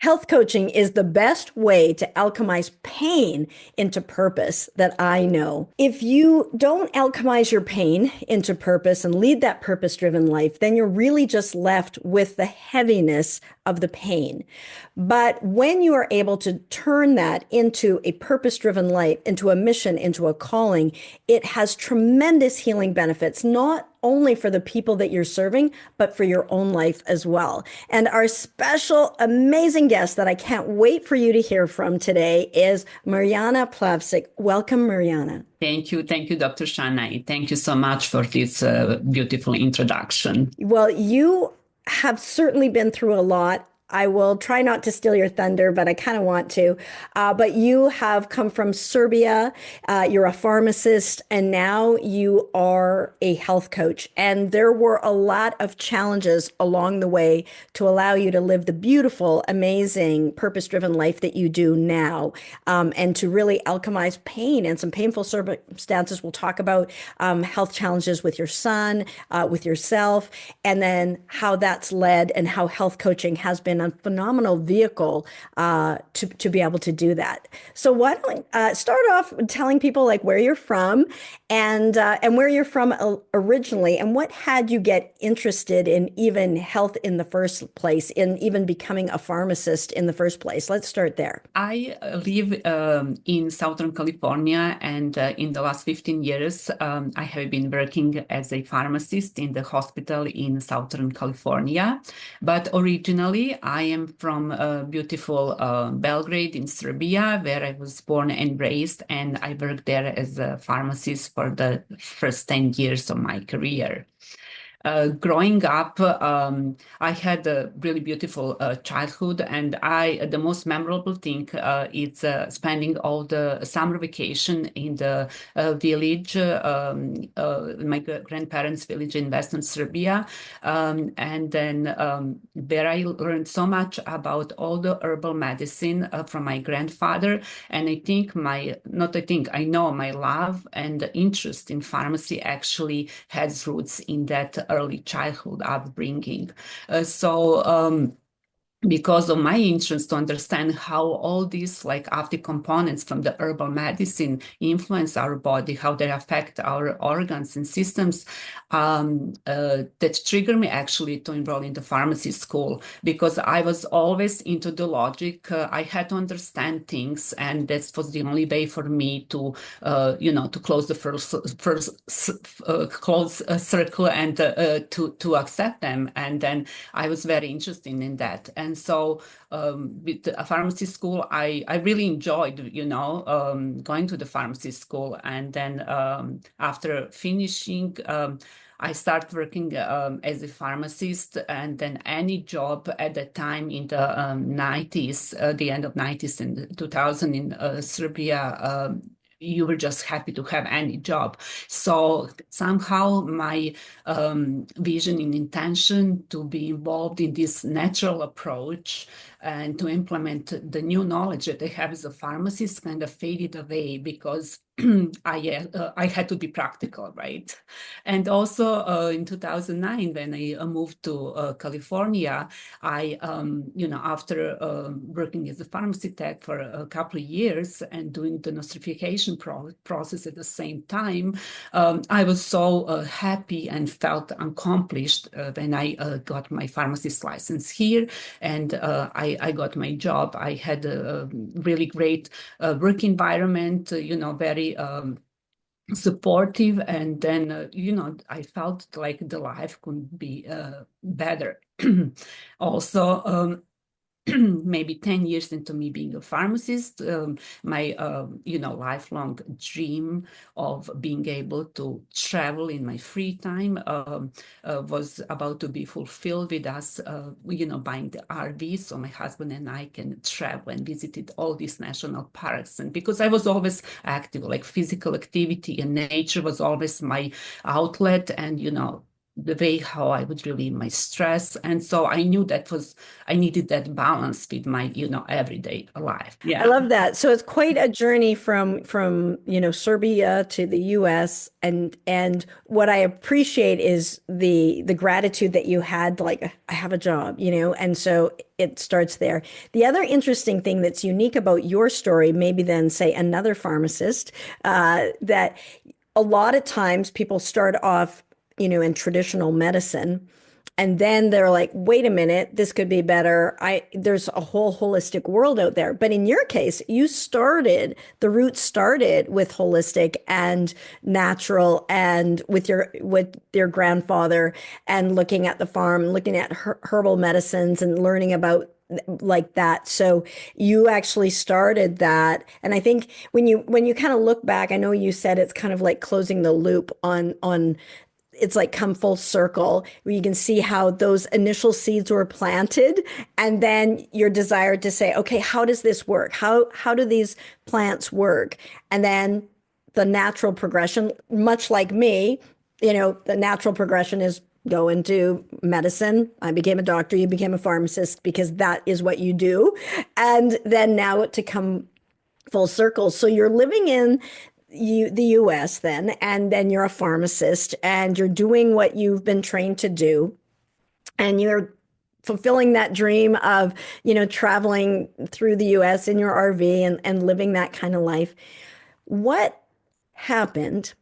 Health coaching is the best way to alchemize pain into purpose that I know. If you don't alchemize your pain into purpose and lead that purpose-driven life, then you're really just left with the heaviness of the pain. But when you are able to turn that into a purpose-driven life, into a mission, into a calling, it has tremendous healing benefits, not only for the people that you're serving, but for your own life as well. And our special, amazing guest that I can't wait for you to hear from today is Mariana Plavsic. Welcome, Mariana. Thank you, Dr. Shaunna. Thank you so much for this beautiful introduction. Well, you have certainly been through a lot. I will try not to steal your thunder, but I kind of want to. But you have come from Serbia. You're a pharmacist, and now you are a health coach. And there were a lot of challenges along the way to allow you to live the beautiful, amazing, purpose-driven life that you do now, and to really alchemize pain and some painful circumstances. We'll talk about health challenges with your son, with yourself, and then how that's led and how health coaching has been a phenomenal vehicle to be able to do that. So why don't we start off telling people like where you're from and where you're from originally, and what had you get interested in even health in the first place, in even becoming a pharmacist in the first place? Let's start there. I live in Southern California, and in the last 15 years, I have been working as a pharmacist in the hospital in Southern California. But originally, I am from beautiful Belgrade in Serbia, where I was born and raised, and I worked there as a pharmacist for the first 10 years of my career. Growing up, I had a really beautiful childhood, and the most memorable thing is spending all the summer vacation in the village, my grandparents' village in Western Serbia, and then there I learned so much about all the herbal medicine from my grandfather, and I know my love and interest in pharmacy actually has roots in that early childhood upbringing. Because of my interest to understand how all these like active components from the herbal medicine influence our body, how they affect our organs and systems, that triggered me actually to enroll in the pharmacy school, because I was always into the logic. I had to understand things, and that was the only way for me to, to close the close circle and to accept them. And then I was very interested in that. And so with a pharmacy school, I really enjoyed, going to the pharmacy school. And then after finishing, I started working as a pharmacist, and then any job at that time in the 90s, the end of 90s and 2000 in Serbia, you were just happy to have any job. So somehow my vision and intention to be involved in this natural approach and to implement the new knowledge that I have as a pharmacist kind of faded away, because I had to be practical, right? And also in 2009, when I moved to California, after working as a pharmacy tech for a couple of years and doing the nostrification process at the same time, I was so happy and felt accomplished when I got my pharmacist license here, and I got my job. I had a really great work environment, very supportive, and then I felt like the life could be better. Also, maybe 10 years into me being a pharmacist, my lifelong dream of being able to travel in my free time was about to be fulfilled with us, buying the RV, so my husband and I can travel and visited all these national parks. And because I was always active, like physical activity and nature was always my outlet, and the way how I would relieve my stress. And so I knew I needed that balance with my, everyday life. I Yeah. love that. So it's quite a journey from, Serbia to the US, and what I appreciate is the gratitude that you had, like I have a job, and so it starts there. The other interesting thing that's unique about your story, maybe than say another pharmacist, that a lot of times people start off, in traditional medicine. And then they're like, wait a minute, this could be better. There's a whole holistic world out there. But in your case, the roots started with holistic and natural and with your grandfather and looking at the farm, looking at herbal medicines and learning about like that. So you actually started that. And I think when you kind of look back, I know you said it's kind of like closing the loop on it's like come full circle where you can see how those initial seeds were planted and then your desire to say, okay, how does this work? How do these plants work? And then the natural progression, much like me, the natural progression is go into medicine. I became a doctor, you became a pharmacist because that is what you do. And then now to come full circle. So you're living in the US then, and then you're a pharmacist and you're doing what you've been trained to do, and you're fulfilling that dream of, traveling through the US in your RV and living that kind of life. What happened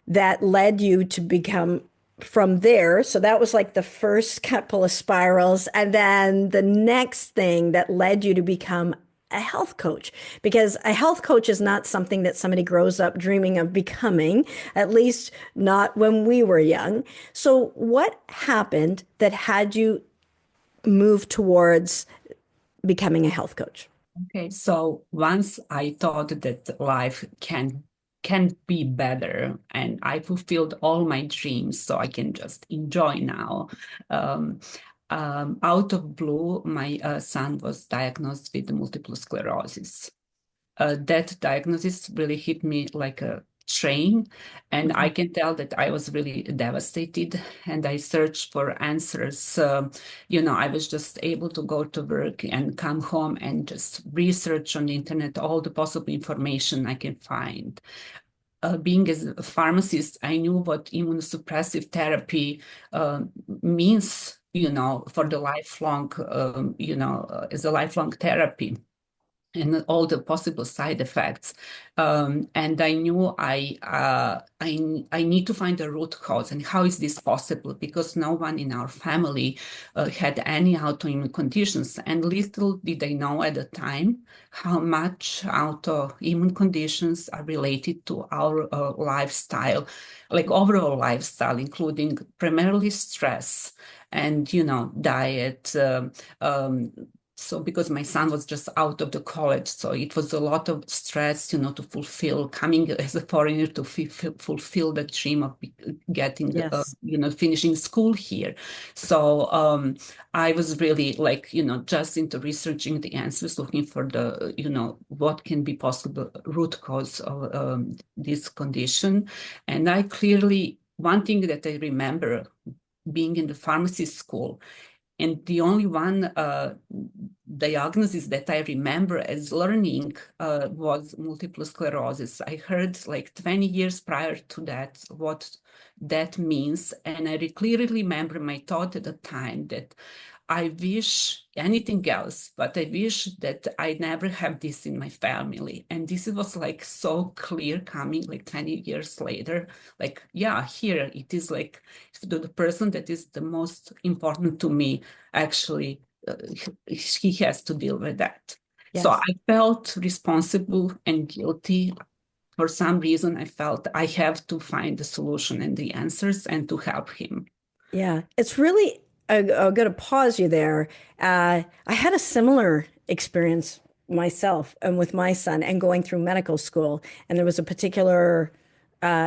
that led you to become from there? So that was like the first couple of spirals. And then the next thing that led you to become a health coach, because a health coach is not something that somebody grows up dreaming of becoming, at least not when we were young. So what happened that had you move towards becoming a health coach? Okay, so once I thought that life can be better, and I fulfilled all my dreams, so I can just enjoy now. Um, Out of blue, my son was diagnosed with multiple sclerosis. That diagnosis really hit me like a train, and I Mhm. can tell that I was really devastated, and I searched for answers. I was just able to go to work and come home and just research on the internet all the possible information I can find. Being as a pharmacist, I knew what immunosuppressive therapy means, for the lifelong, as a lifelong therapy and all the possible side effects. And I knew I need to find a root cause and how is this possible? Because no one in our family had any autoimmune conditions, and little did I know at the time how much autoimmune conditions are related to our lifestyle, like overall lifestyle, including primarily stress and diet. So because my son was just out of the college, so it was a lot of stress, to fulfill coming as a foreigner to fulfill the dream of getting, Yes. finishing school here. So I was really like, just into researching the answers, looking for the, what can be possible root cause of this condition. And I clearly, one thing that I remember being in the pharmacy school, and the only one diagnosis that I remember as learning was multiple sclerosis. I heard like 20 years prior to that what that means. And I clearly remember my thought at the time that I wish anything else, but I wish that I never have this in my family. And this was like so clear coming like 20 years later. Like, yeah, here it is like the person that is the most important to me, actually, he has to deal with that. So I Yes. felt responsible and guilty. For some reason, I felt I have to find the solution and the answers and to help him. Yeah, it's really, I'm going to pause you there. I had a similar experience myself and with my son and going through medical school. And there was a particular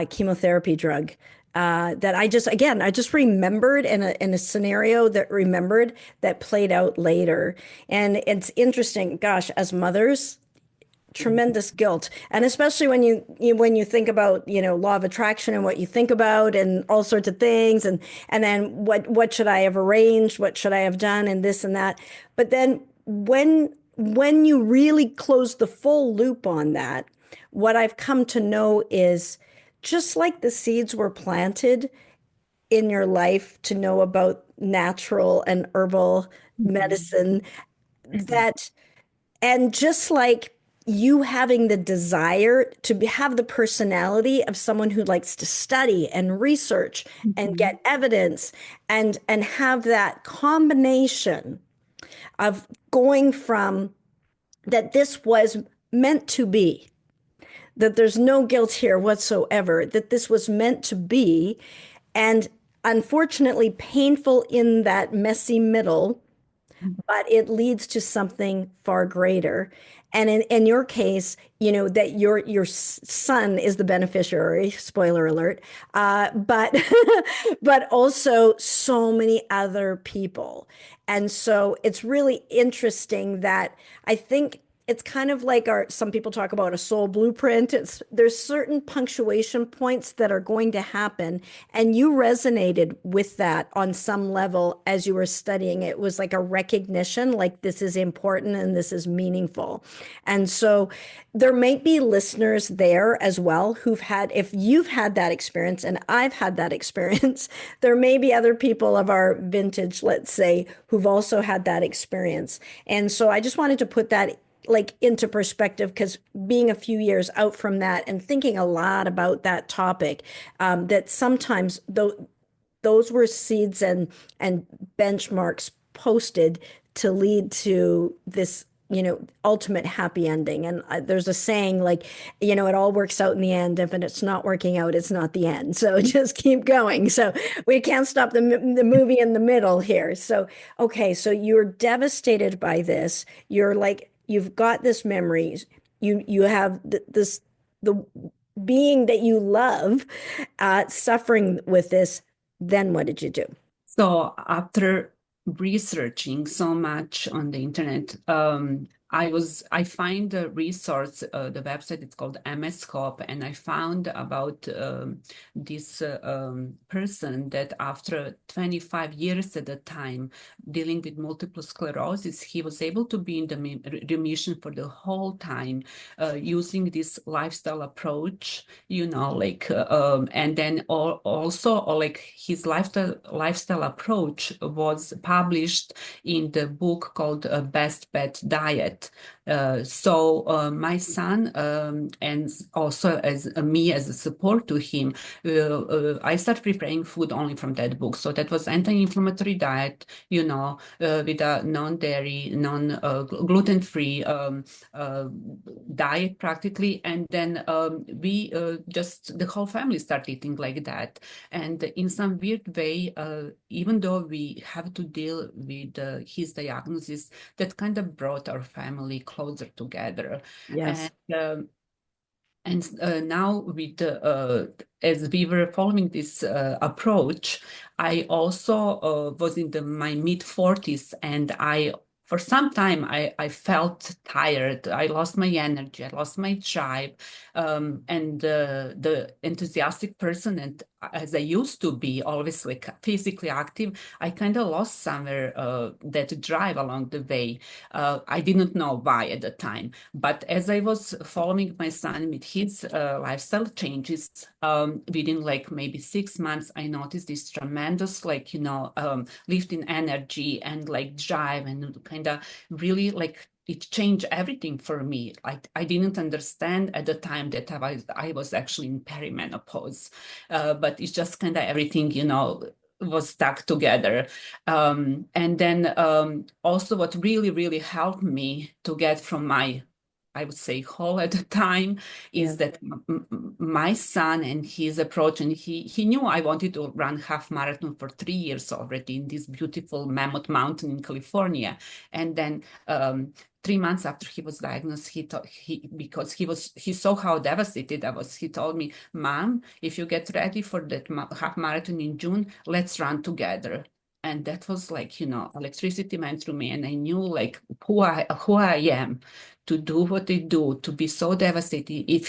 chemotherapy drug that I just remembered in a scenario that remembered that played out later. And it's interesting, gosh, as mothers, tremendous guilt. And especially when when you think about, law of attraction and what you think about and all sorts of things, and then what should I have arranged? What should I have done? And this and that. But then when you really close the full loop on that, what I've come to know is just like the seeds were planted in your life to know about natural and herbal Mhm. medicine, Mhm. that and just like you having the desire to have the personality of someone who likes to study and research and Mhm. get evidence and have that combination of going from that this was meant to be, that there's no guilt here whatsoever, that this was meant to be, and unfortunately painful in that messy middle, but it leads to something far greater. And in your case, that your son is the beneficiary, spoiler alert, but but also so many other people. And so it's really interesting that I think it's kind of like some people talk about a soul blueprint. There's certain punctuation points that are going to happen, and you resonated with that on some level as you were studying. It was like a recognition, like this is important and this is meaningful. And so there might be listeners there as well who've had, if you've had that experience and I've had that experience, there may be other people of our vintage, let's say, who've also had that experience. And so I just wanted to put that like into perspective, because being a few years out from that and thinking a lot about that topic, that sometimes those were seeds and benchmarks posted to lead to this, ultimate happy ending. And there's a saying like, it all works out in the end. If it's not working out, it's not the end. So just keep going. So we can't stop the movie in the middle here. So, okay, so you're devastated by this. You're like, you've got this memories. You have this, the being that you love, suffering with this. Then what did you do? So after researching so much on the internet, I find the resource, the website, it's called MSCOP, and I found about this person that after 25 years at the time dealing with multiple sclerosis, he was able to be in the remission for the whole time, using this lifestyle approach, and then also like his lifestyle approach was published in the book called Best Pet Diet. My son, and also as me as a support to him, I started preparing food only from that book. So that was anti-inflammatory diet, with a non-dairy, non-gluten-free uh, diet practically. And then we just, the whole family started eating like that. And in some weird way, even though we have to deal with his diagnosis, that kind of brought our family closer together. And Yes. now as we were following this approach, I also was in my mid 40s, and for some time, I felt tired. I lost my energy. I lost my drive. And the enthusiastic person, and as I used to be, always like physically active, I kind of lost somewhere that drive along the way. I didn't know why at the time. But as I was following my son with his lifestyle changes, within like maybe 6 months, I noticed this tremendous, lift in energy and like drive, and kind of really like it changed everything for me. I didn't understand at the time that I was actually in perimenopause, but it's just kind of everything, was stuck together. And then also what really, really helped me to get from my, I would say, hole at the time is Yeah. that my son and his approach, and he knew I wanted to run half marathon for 3 years already in this beautiful Mammoth Mountain in California. And then 3 months after he was diagnosed, because he saw how devastated I was. He told me, "Mom, if you get ready for that half marathon in June, let's run together." And that was like, electricity went through me, and I knew like who I am to do what I do, to be so devastated. If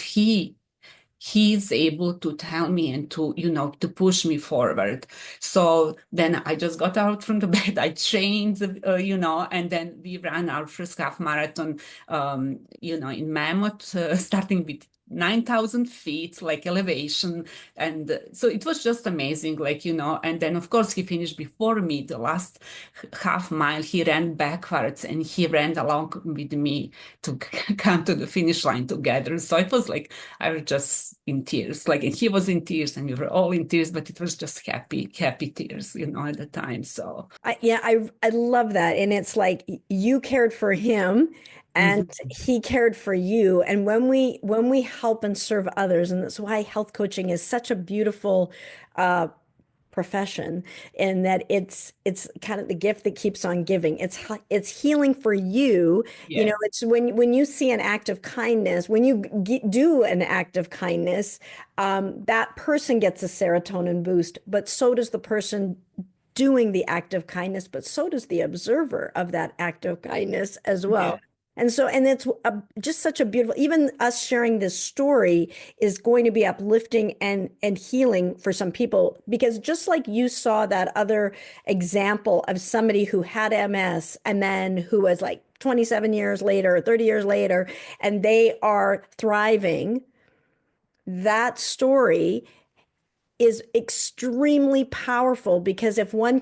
he's able to tell me and to push me forward. So then I just got out from the bed, I trained, and then we ran our first half marathon, in Mammoth, starting with 9,000 feet, like elevation. And so it was just amazing, like, and then of course he finished before me the last half mile. He ran backwards and he ran along with me to come to the finish line together. So it was like, I was just in tears, like, and he was in tears and we were all in tears, but it was just happy, happy tears, at the time. So, I love that. And it's like you cared for him and mhm. he cared for you. And when we help and serve others, and that's why health coaching is such a beautiful uh profession, in that it's kind of the gift that keeps on giving. It's healing for you. Yeah, It's when you see an act of kindness, when you do an act of kindness, that person gets a serotonin boost, but so does the person doing the act of kindness, but so does the observer of that act of kindness as yeah, well. And it's just such a beautiful, even us sharing this story is going to be uplifting and healing for some people, because just like you saw that other example of somebody who had MS and then who was like 27 years later or 30 years later, and they are thriving, that story is extremely powerful, because if one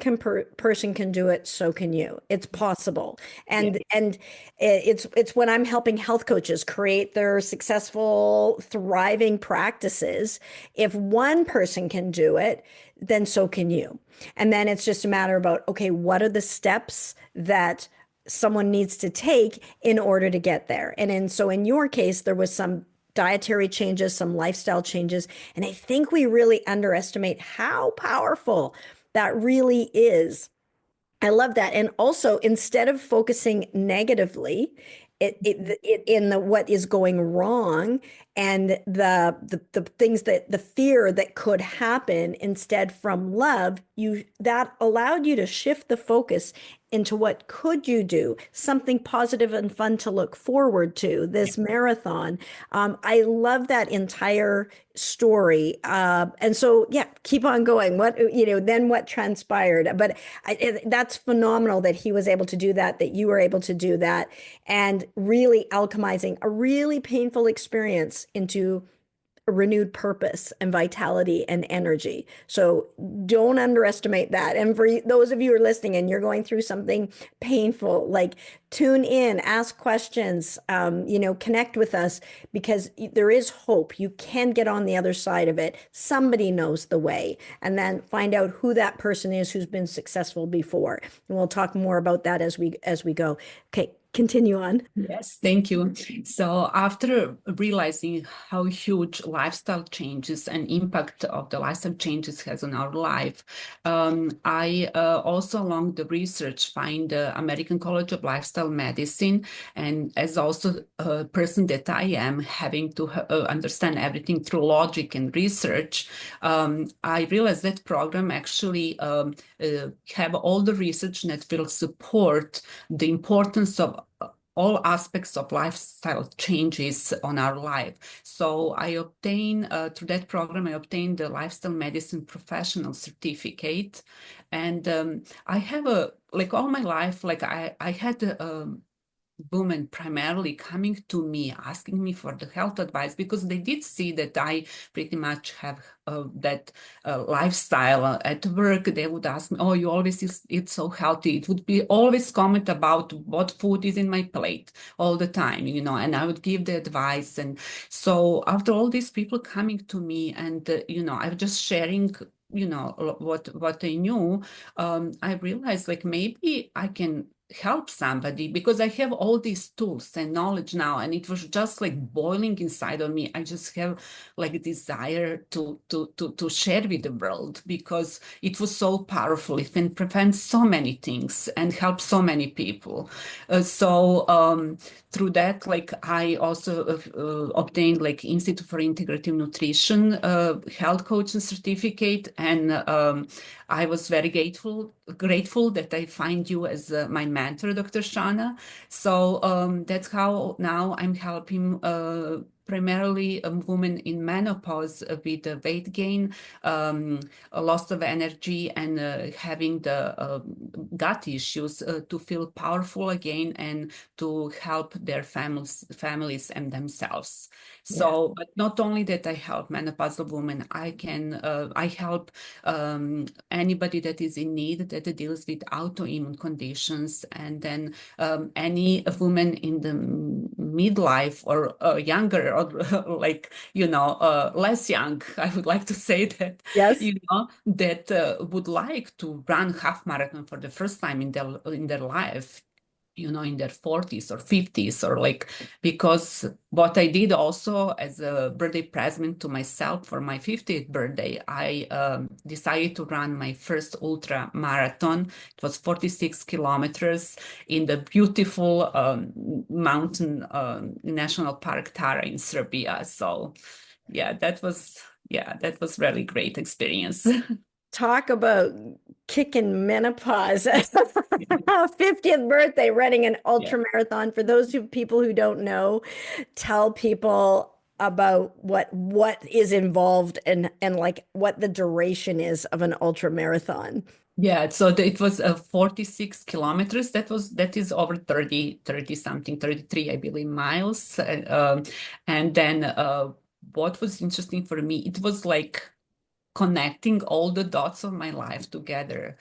person can do it, so can you. It's possible. yeah, And it's when I'm helping health coaches create their successful, thriving practices. If one person can do it, then so can you. And then it's just a matter about, okay, what are the steps that someone needs to take in order to get there? So in your case, there was some dietary changes, some lifestyle changes. And I think we really underestimate how powerful that really is. I love that. And also, instead of focusing negatively, in the what is going wrong and the things that the fear that could happen, instead from love, you that allowed you to shift the focus into what could you do, something positive and fun to look forward to, yeah. this marathon. I love that entire story. And so, yeah, keep on going. Then what transpired? But that's phenomenal that he was able to do that, that you were able to do that, and really alchemizing a really painful experience into a renewed purpose and vitality and energy. So don't underestimate that. And for those of you who are listening and you're going through something painful, like, tune in, ask questions, connect with us, because there is hope. You can get on the other side of it. Somebody knows the way. And then find out who that person is who's been successful before. And we'll talk more about that as we go. Okay, continue on. Yes, thank you. So after realizing how huge lifestyle changes and impact of the lifestyle changes has on our life, I also along the research find the American College of Lifestyle Medicine, and as also a person that I am, having to understand everything through logic and research, I realized that program actually have all the research that will support the importance of all aspects of lifestyle changes on our life. So I obtained, through that program, I obtained the lifestyle medicine professional certificate. And I have like all my life, like I had women primarily coming to me asking me for the health advice, because they did see that I pretty much have that lifestyle at work. They would ask me, oh, you always eat so healthy. It would be always comment about what food is in my plate all the time, and I would give the advice. And so after all these people coming to me, and I was just sharing what I knew, I realized like maybe I can help somebody, because I have all these tools and knowledge now, and it was just like boiling inside of me. I just have like a desire to share with the world, because it was so powerful. It can prevent so many things and help so many people. So through that, like I also obtained like Institute for Integrative Nutrition health coaching certificate, and I was very grateful grateful that I find you as my mentor, Dr. Shaunna. So that's how now I'm helping primarily women in menopause with weight gain, um, a loss of energy, and having the gut issues to feel powerful again and to help their families and themselves. Yeah. So, but not only that I help menopausal women, I help anybody that is in need that deals with autoimmune conditions, and then any woman in the midlife or younger or like less young. I would like to say that Yes. that would like to run half marathon for the first time in their life, in their 40s or 50s, or like, because what I did also as a birthday present to myself for my 50th birthday, I decided to run my first ultra marathon. It was 46 kilometers in the beautiful mountain national park Tara in Serbia. So that was really great experience. Talk about kicking menopause. 50th birthday running an Yeah. ultra marathon. For those people who don't know, tell people about what is involved and like what the duration is of an ultra marathon. Yeah, so it was 46 kilometers. That is over 30 something, 33, I believe, miles. And then what was interesting for me, it was like connecting all the dots of my life together.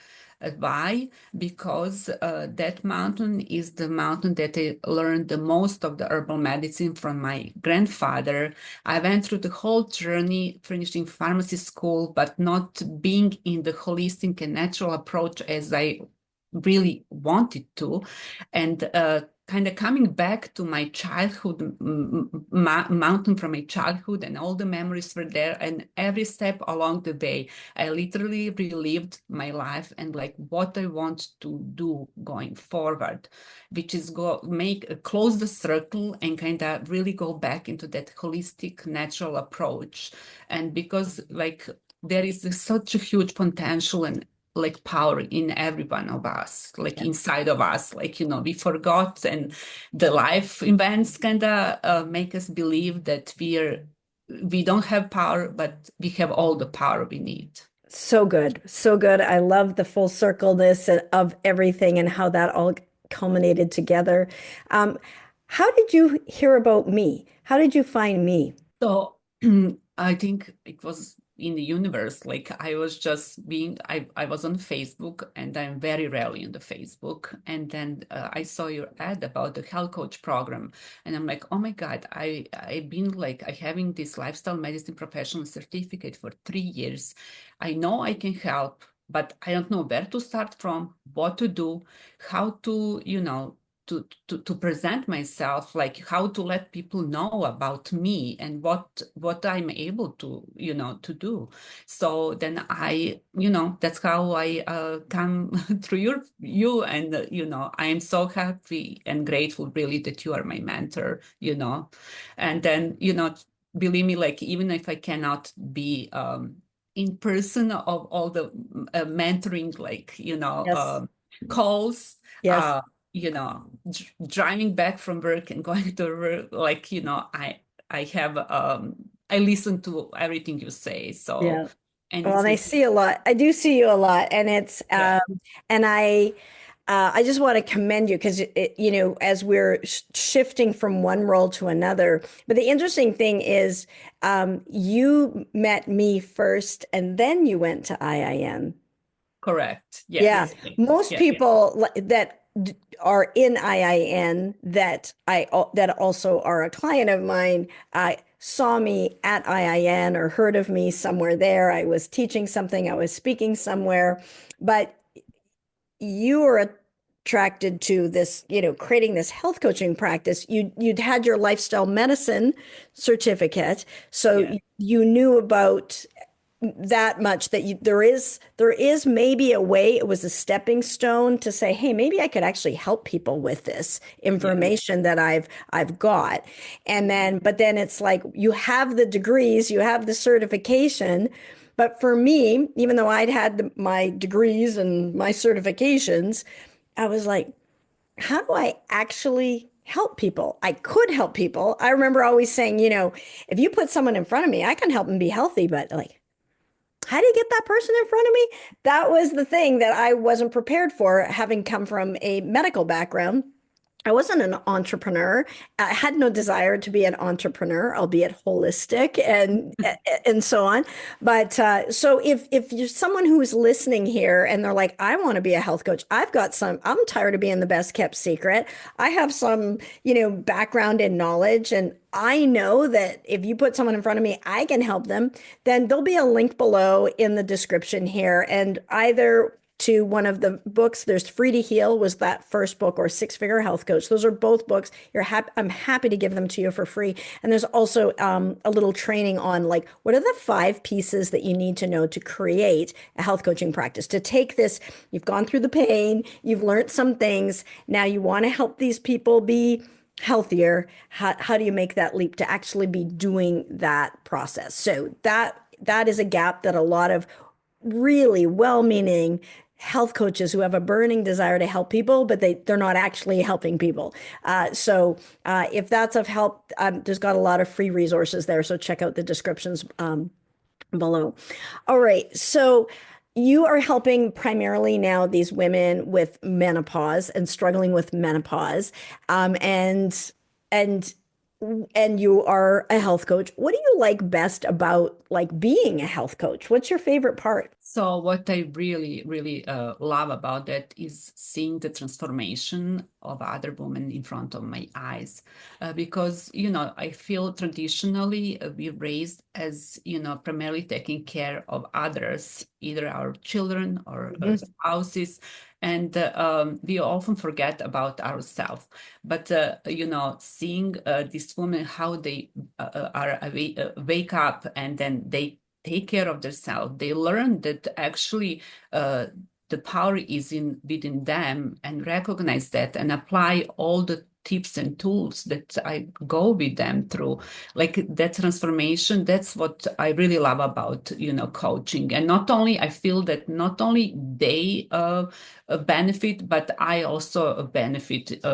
Why? Because that mountain is the mountain that I learned the most of the herbal medicine from my grandfather. I went through the whole journey, finishing pharmacy school, but not being in the holistic and natural approach as I really wanted to. And kind of coming back to my childhood mountain from my childhood, and all the memories were there, and every step along the way I literally relived my life and like what I want to do going forward, which is go make close the circle and kind of really go back into that holistic natural approach. And because like there is such a huge potential and like power in every one of us, like Yeah. inside of us, like we forgot, and the life events kind of make us believe that we don't have power, but we have all the power we need. So good. So good. I love the full circleness of everything and how that all culminated together. Um, how did you hear about me? How did you find me? So I think it was in the universe. Like I was just I was on Facebook, and I'm very rarely on the Facebook. And then I saw your ad about the health coach program. And I'm like, oh my God, I've been like, I having this lifestyle medicine professional certificate for 3 years. I know I can help, but I don't know where to start from, what to do, how to, to present myself, like how to let people know about me and what I'm able to to do. So then that's how I come through you, and I am so happy and grateful really that you are my mentor. And then believe me, like even if I cannot be in person of all the mentoring, like Yes. calls, Yes. driving back from work and going to work, like I have I listen to everything you say, so. Yeah. And Well, it's and I see a lot. I do see you a lot, and it's yeah, and I just want to commend you because as we're shifting from one role to another. But the interesting thing is, you met me first, and then you went to IIN. correct, Yeah, yes, most yeah, people that are in IIN that also are a client of mine saw me at IIN or heard of me somewhere there. I was teaching something, I was speaking somewhere, but you were attracted to this, creating this health coaching practice. You'd had your lifestyle medicine certificate, so yeah, you knew about that much that there is maybe a way. It was a stepping stone to say, hey, maybe I could actually help people with this yeah, information that I've got. And then but then it's like you have the degrees, you have the certification, But for me, even though I'd had my degrees and my certifications, I was like, how do I actually help people? I could help people. I remember always saying, if you put someone in front of me, I can help them be healthy, but like, how do you get that person in front of me? That was the thing that I wasn't prepared for, having come from a medical background. I wasn't an entrepreneur. I had no desire to be an entrepreneur, albeit holistic and so on. But so if you're someone who's listening here and they're like, I want to be a health coach, I've got some. I'm tired of being the best kept secret. I have some, background and knowledge, and I know that if you put someone in front of me, I can help them. Then there'll be a link below in the description here, and either to one of the books. There's Free to Heal was that first book, or Six Figure Health Coach. Those are both books. I'm happy to give them to you for free. And there's also a little training on like what are the 5 pieces that you need to know to create a health coaching practice. To take this, you've gone through the pain, you've learned some things. Now you want to help these people be healthier. How do you make that leap to actually be doing that process? So that is a gap that a lot of really well-meaning health coaches who have a burning desire to help people, but they're not actually helping people. So if that's of help, there's got a lot of free resources there. So check out the descriptions below. All right. So you are helping primarily now these women with menopause and struggling with menopause. And and you are a health coach. What do you like best about like being a health coach? What's your favorite part? So what I really, really love about that is seeing the transformation of other women in front of my eyes, because I feel traditionally we raised as primarily taking care of others, either our children or our Mhm. spouses, and we often forget about ourselves. But seeing these women how they wake up and then they take care of themselves. They learn that actually the power is in within them, and recognize that and apply all the tips and tools that I go with them through. Like that transformation, that's what I really love about coaching. And not only I feel that not only they benefit, but I also benefit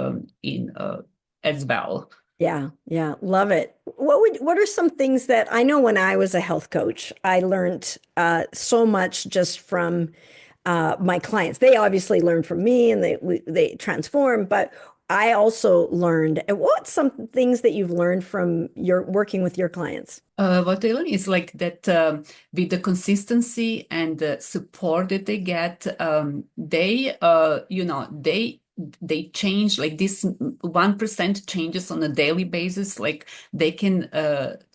in as well. Yeah, yeah, love it. What are some things that I know when I was a health coach, I learned so much just from my clients. They obviously learned from me and they transform, but I also learned. And what's some things that you've learned from your working with your clients? What I learned is like that with the consistency and the support that they get, they change like this 1% changes on a daily basis. Like they can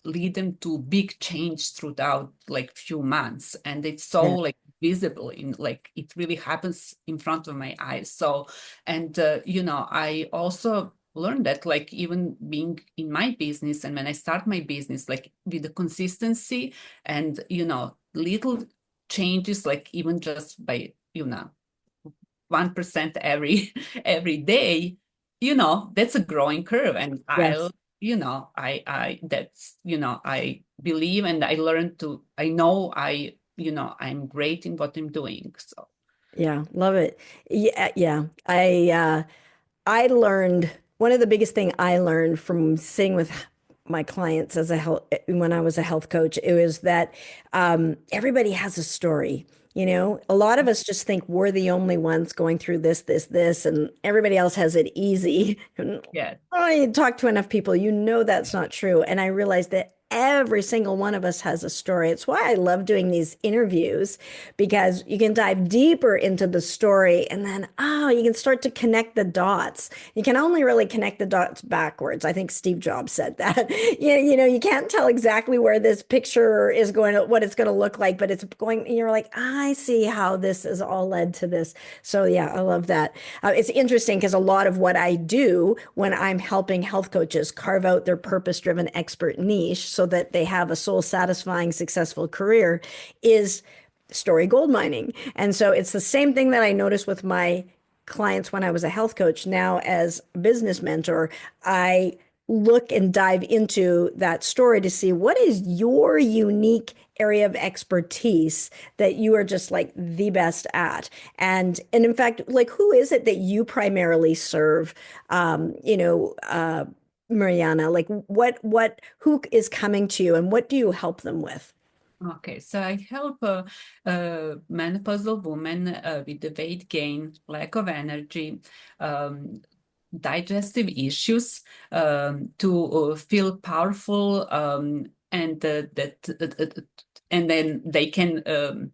lead them to big change throughout like few months, and it's so Yeah, like visible in like it really happens in front of my eyes. So, and I also learned that like even being in my business and when I start my business, like with the consistency and little changes, like even just by 1% every day, that's a growing curve. And yes. I that's I believe and I learned to I know I'm great in what I'm doing. So Yeah, love it. Yeah, yeah. I learned one of the biggest thing I learned from sitting with my clients as a health when I was a health coach, it was that everybody has a story. A lot of us just think we're the only ones going through this, and everybody else has it easy. And yeah. oh, you talk to enough people, that's not true. And I realized that every single one of us has a story. It's why I love doing these interviews because you can dive deeper into the story and then, you can start to connect the dots. You can only really connect the dots backwards. I think Steve Jobs said that. You can't tell exactly where this picture is going to, what it's going to look like, but it's going, and you're like, I see how this has all led to this. So yeah, I love that. It's interesting because a lot of what I do when I'm helping health coaches carve out their purpose-driven expert niche so that they have a soul-satisfying, successful career is story gold mining. And so it's the same thing that I noticed with my clients when I was a health coach. Now, as a business mentor, I look and dive into that story to see what is your unique area of expertise that you are just like the best at. And in fact, like who is it that you primarily serve? You know, Mariana, like who is coming to you and what do you help them with? Okay, so I help menopausal women with the weight gain, lack of energy, um, digestive issues, to feel powerful, and and then they can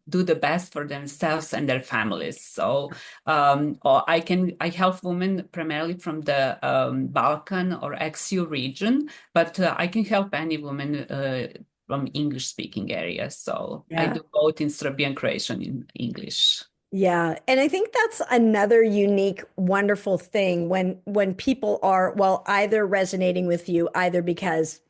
do the best for themselves and their families. So or I help women primarily from the Balkan or XU region, but I can help any woman from English speaking areas. So I Yeah. do both in Serbian and Croatian in English. Yeah, and I think that's another unique, wonderful thing when people are, well, either resonating with you, either because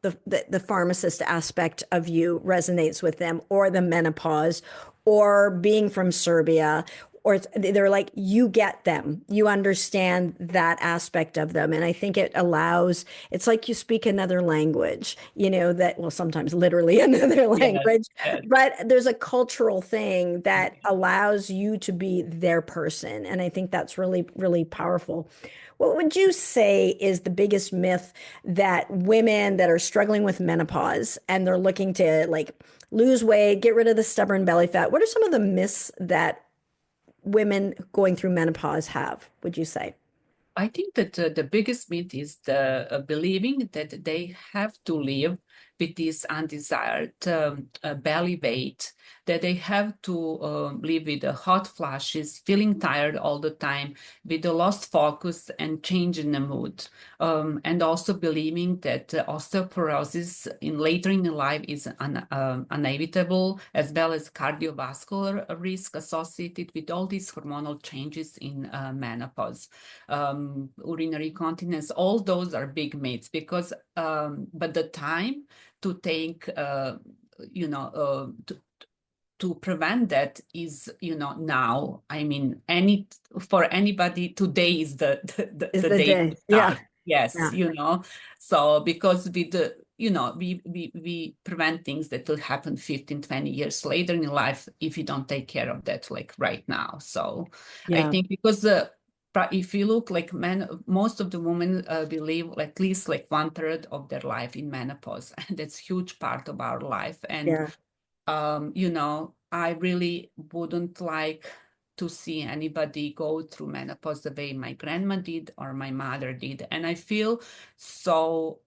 the pharmacist aspect of you resonates with them, or the menopause, or being from Serbia, or they're like, you get them, you understand that aspect of them. And I think it allows, it's like you speak another language, you know, that, well, sometimes literally another Yes, language, yes. but there's a cultural thing that allows you to be their person. And I think that's really, really powerful. What would you say is the biggest myth that women that are struggling with menopause and they're looking to like lose weight, get rid of the stubborn belly fat? What are some of the myths that women going through menopause have, would you say? I think that the biggest myth is the believing that they have to live with this undesired belly weight, that they have to live with the hot flashes, feeling tired all the time, with the lost focus and change in the mood, and also believing that osteoporosis in later in life is inevitable, as well as cardiovascular risk associated with all these hormonal changes in menopause, urinary continence. All those are big myths because, but the time to take, to prevent that is, now. I mean, for anybody, today is Is the the day to day. Yeah. start. Yes, Yeah. So because with the, we prevent things that will happen 15, 20 years later in life if you don't take care of that like right now. So I Yeah. think because but if you look like men, most of the women believe at least like one third of their life in menopause, and that's huge part of our life. And Yeah. I really wouldn't like to see anybody go through menopause the way my grandma did or my mother did. And I feel so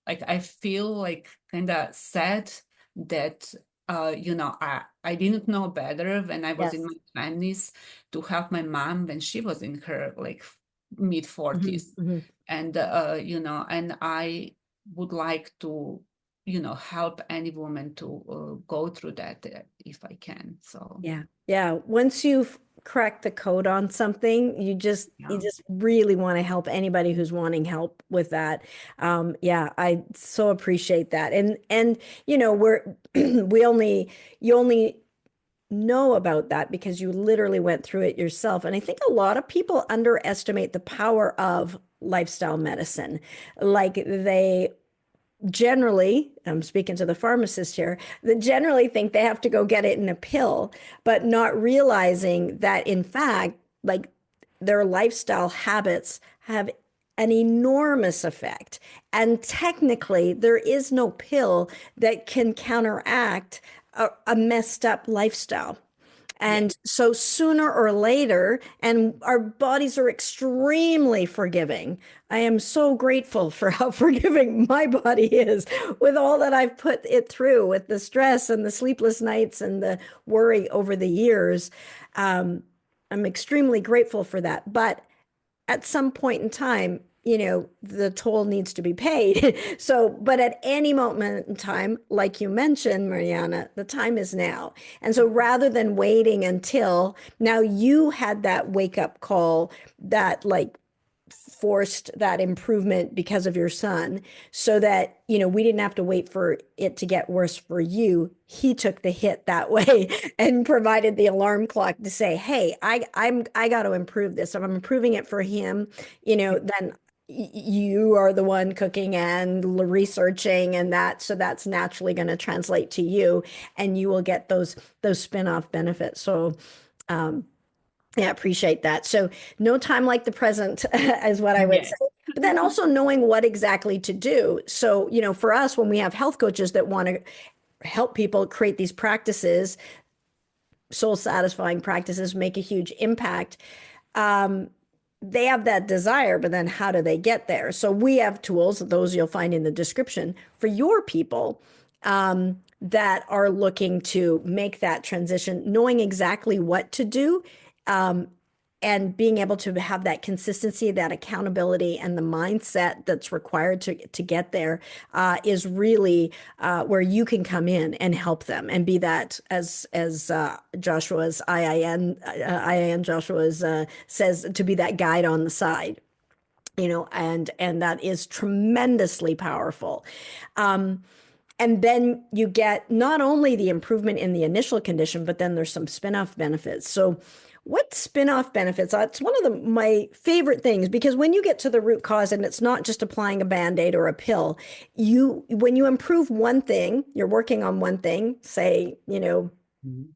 I feel like kind of sad that I didn't know better when I was in Yes. my 20s to help my mom when she was in her like mid Hmm. 40s. Hmm. And and I would like to help any woman to go through that if I can. So Yeah. Yeah. Once you've cracked the code on something, you yeah. just really want to help anybody who's wanting help with that. Yeah, I so appreciate that. And we're you only know about that because you literally went through it yourself. And I think a lot of people underestimate the power of lifestyle medicine. Like they generally, I'm speaking to the pharmacist here, that generally think they have to go get it in a pill, but not realizing that in fact, like their lifestyle habits have an enormous effect. And technically, there is no pill that can counteract a messed up lifestyle. Yeah. And so sooner or later, and our bodies are extremely forgiving. I am so grateful for how forgiving my body is with all that I've put it through, with the stress and the sleepless nights and the worry over the years. Um, I'm extremely grateful for that. But at some point in time, the toll needs to be paid. So, but at any moment in time, like you mentioned, Mariana, the time is now. And so rather than waiting until now, you had that wake up call that like forced that improvement because of your son, so that we didn't have to wait for it to get worse for you. He took the hit that way and provided the alarm clock to say, hey, I got to improve this. If I'm improving it for him, then you are the one cooking and researching and that, so that's naturally going to translate to you, and you will get those spin-off benefits. So um, yeah, appreciate that. So no time like the present is what I would say. Yes. But then also knowing what exactly to do. So, for us, when we have health coaches that want to help people create these practices, soul satisfying practices, make a huge impact, um, they have that desire, but then how do they get there? So we have tools, those you'll find in the description for your people that are looking to make that transition, knowing exactly what to do, um, and being able to have that consistency, that accountability, and the mindset that's required to get there is really where you can come in and help them and be that, as Joshua's IIN Joshua's says, to be that guide on the side, and that is tremendously powerful. Um, and then you get not only the improvement in the initial condition, but then there's some spin-off benefits. So what spin-off benefits? It's one of my favorite things, because when you get to the root cause and it's not just applying a Band-Aid or a pill, when you improve one thing, you're working on one thing, say, Mhm.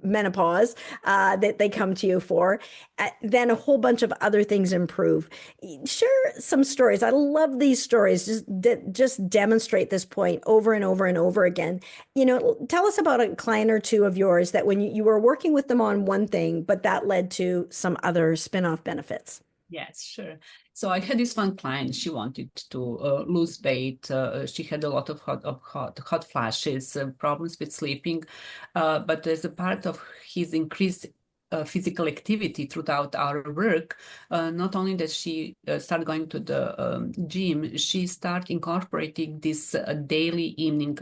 menopause, that they come to you for, then a whole bunch of other things improve. Share some stories. I love these stories. Just demonstrate this point over and over and over again. Tell us about a client or two of yours that when you were working with them on one thing, but that led to some other spin-off benefits. Yes, sure. So I had this one client. She wanted to lose weight. She had a lot of hot flashes, problems with sleeping. But as a part of his increased physical activity throughout our work, not only that she started going to the gym, she started incorporating this daily evening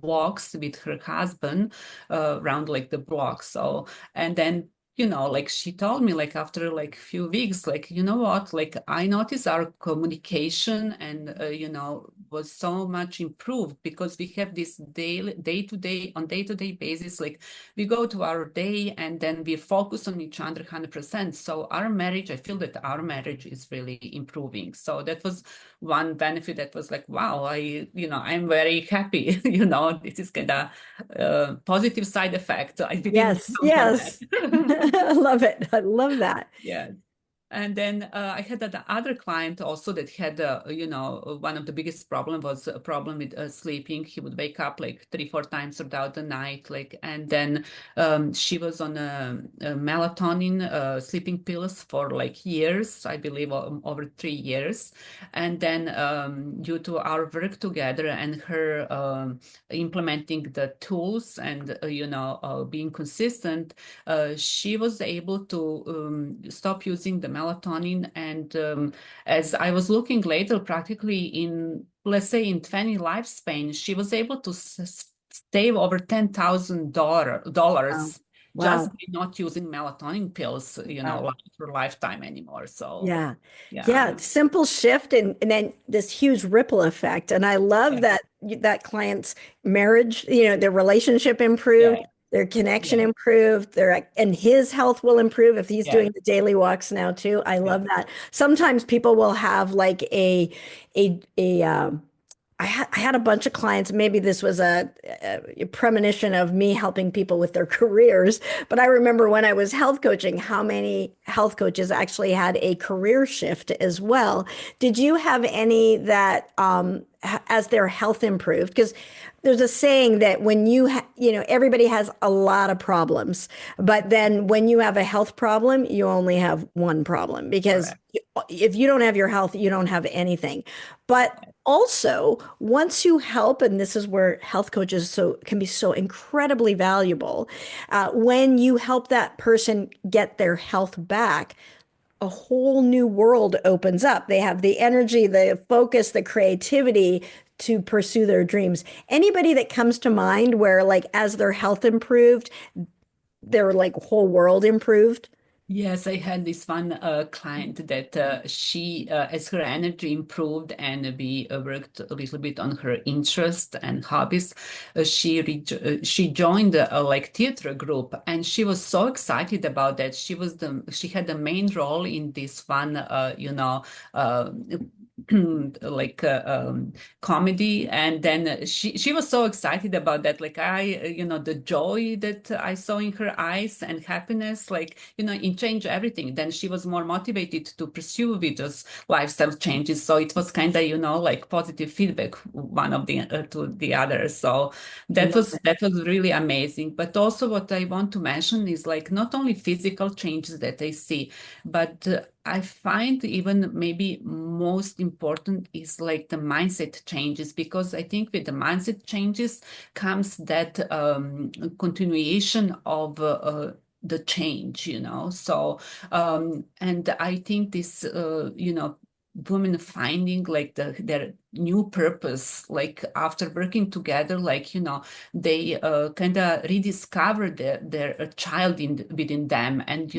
walks with her husband around like the block. So, and then like she told me like after like few weeks, like, you know what, like I noticed our communication and, was so much improved because we have this daily, day to day basis. Like we go to our day and then we focus on each other 100%. So our marriage, I feel that our marriage is really improving. So that was one benefit that was like, wow, I'm very happy. This is kind of positive side effect. We didn't Yes, count on yes. that. I love it. I love that. Yeah. And then I had the other client also that had, one of the biggest problem was a problem with sleeping. He would wake up like 3, 4 times throughout the night, like, and then she was on a melatonin sleeping pills for like years, I believe over 3 years. And then due to our work together and her implementing the tools and, being consistent, she was able to stop using the melatonin. And as I was looking later, practically in, let's say, in 20 lifespan, she was able to save over Wow. $10,000 just Wow. by not using melatonin pills, Wow. like for lifetime anymore. So, Yeah. yeah, Yeah. Simple shift, and then this huge ripple effect. And I love yeah, that that client's marriage, their relationship yeah, improved, their connection yeah, improved, and his health will improve if he's yeah, doing the daily walks now too. I yeah, love that. Sometimes people will have like a I had a bunch of clients. Maybe this was a premonition of me helping people with their careers. But I remember when I was health coaching, how many health coaches actually had a career shift as well. Did you have any that, as their health improved? Because there's a saying that when everybody has a lot of problems, but then when you have a health problem, you only have one problem, because correct. if you don't have your health, you don't have anything. But also, once you help, and this is where health coaches can be so incredibly valuable, when you help that person get their health back, a whole new world opens up. They have the energy, the focus, the creativity to pursue their dreams. Anybody that comes to mind where, like, as their health improved, their like whole world improved? Yes, I had this one client that as her energy improved and we worked a little bit on her interest and hobbies, she joined like theater group, and she was so excited about that. She had the main role in this one, uh, like comedy, and then she was so excited about that. Like the joy that I saw in her eyes and happiness, like it changed everything. Then she was more motivated to pursue with those lifestyle changes. So it was kind of like positive feedback one of the to the other. So Love it. that was really amazing. But also what I want to mention is like not only physical changes that I see, but I find even maybe most important is like the mindset changes, because I think with the mindset changes comes that continuation of the change, So, and I think this, women finding like their new purpose, like after working together, like, they kind of rediscover their child within them, and,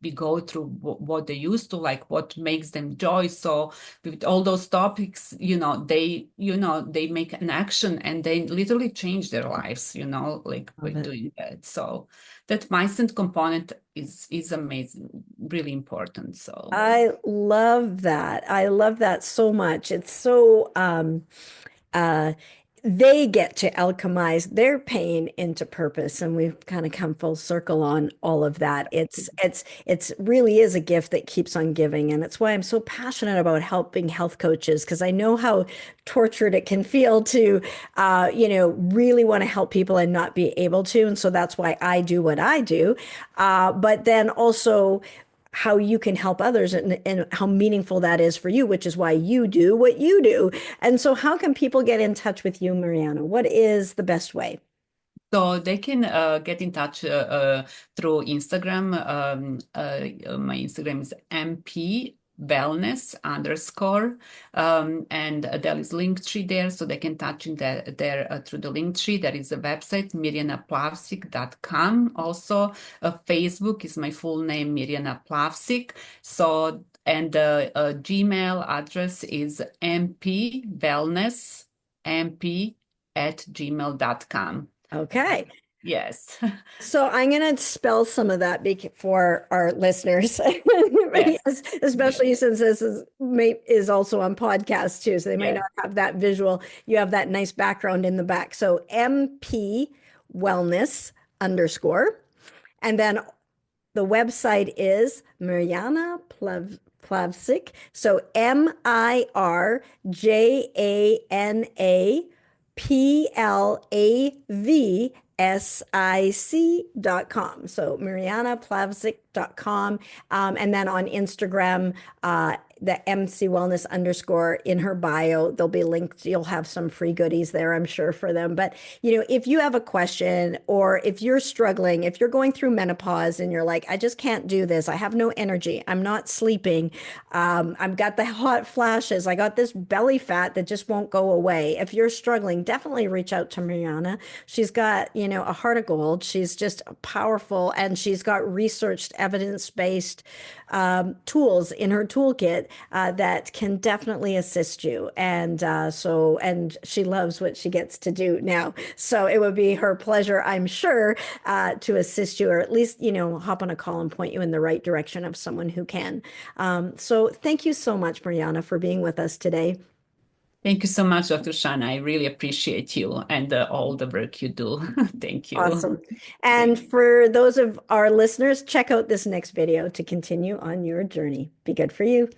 we go through what they used to like, what makes them joy. So with all those topics, they make an action and they literally change their lives, like by Love it. doing that. So that mindset component is amazing, really important. So I love that. I love that so much. It's so uh they get to alchemize their pain into purpose, and we've kind of come full circle on all of that. It's really is a gift that keeps on giving, and it's why I'm so passionate about helping health coaches, because I know how tortured it can feel to really want to help people and not be able to. And so that's why I do what I do. But then also how you can help others, and how meaningful that is for you, which is why you do what you do. And so, how can people get in touch with you, Mariana? What is the best way? So they can get in touch through Instagram. My Instagram is MP wellness underscore, and there is link tree there, so they can touch in there through the link tree. There is a website mirjanaplavsik.com. Also Facebook is my full name, Mirjana Plavsik. So, and the Gmail address is mpwellnessmp@gmail.com. Okay. Yes. So I'm going to spell some of that for our listeners, Yes. yes, Yes. especially since this is also on podcast too, so they might Yes. not have that visual. You have that nice background in the back. So MP wellness underscore, and then the website is Mirjana Plavsic. So MirjanaPlavsic.com. So MirjanaPlavsic.com. And then on Instagram, the MC Wellness underscore in her bio. They'll be linked. You'll have some free goodies there, I'm sure, for them. But, if you have a question, or if you're struggling, if you're going through menopause and you're like, I just can't do this, I have no energy, I'm not sleeping, I've got the hot flashes, I got this belly fat that just won't go away. If you're struggling, definitely reach out to Mariana. She's got, a heart of gold. She's just powerful, and she's got researched, evidence-based tools in her toolkit that can definitely assist you. And she loves what she gets to do now. So it would be her pleasure, I'm sure, to assist you, or at least, hop on a call and point you in the right direction of someone who can. So thank you so much, Mariana, for being with us today. Thank you so much, Dr. Shaunna. I really appreciate you and all the work you do. Thank you. Awesome. And Thank for those of our listeners, check out this next video to continue on your journey. Be good for you.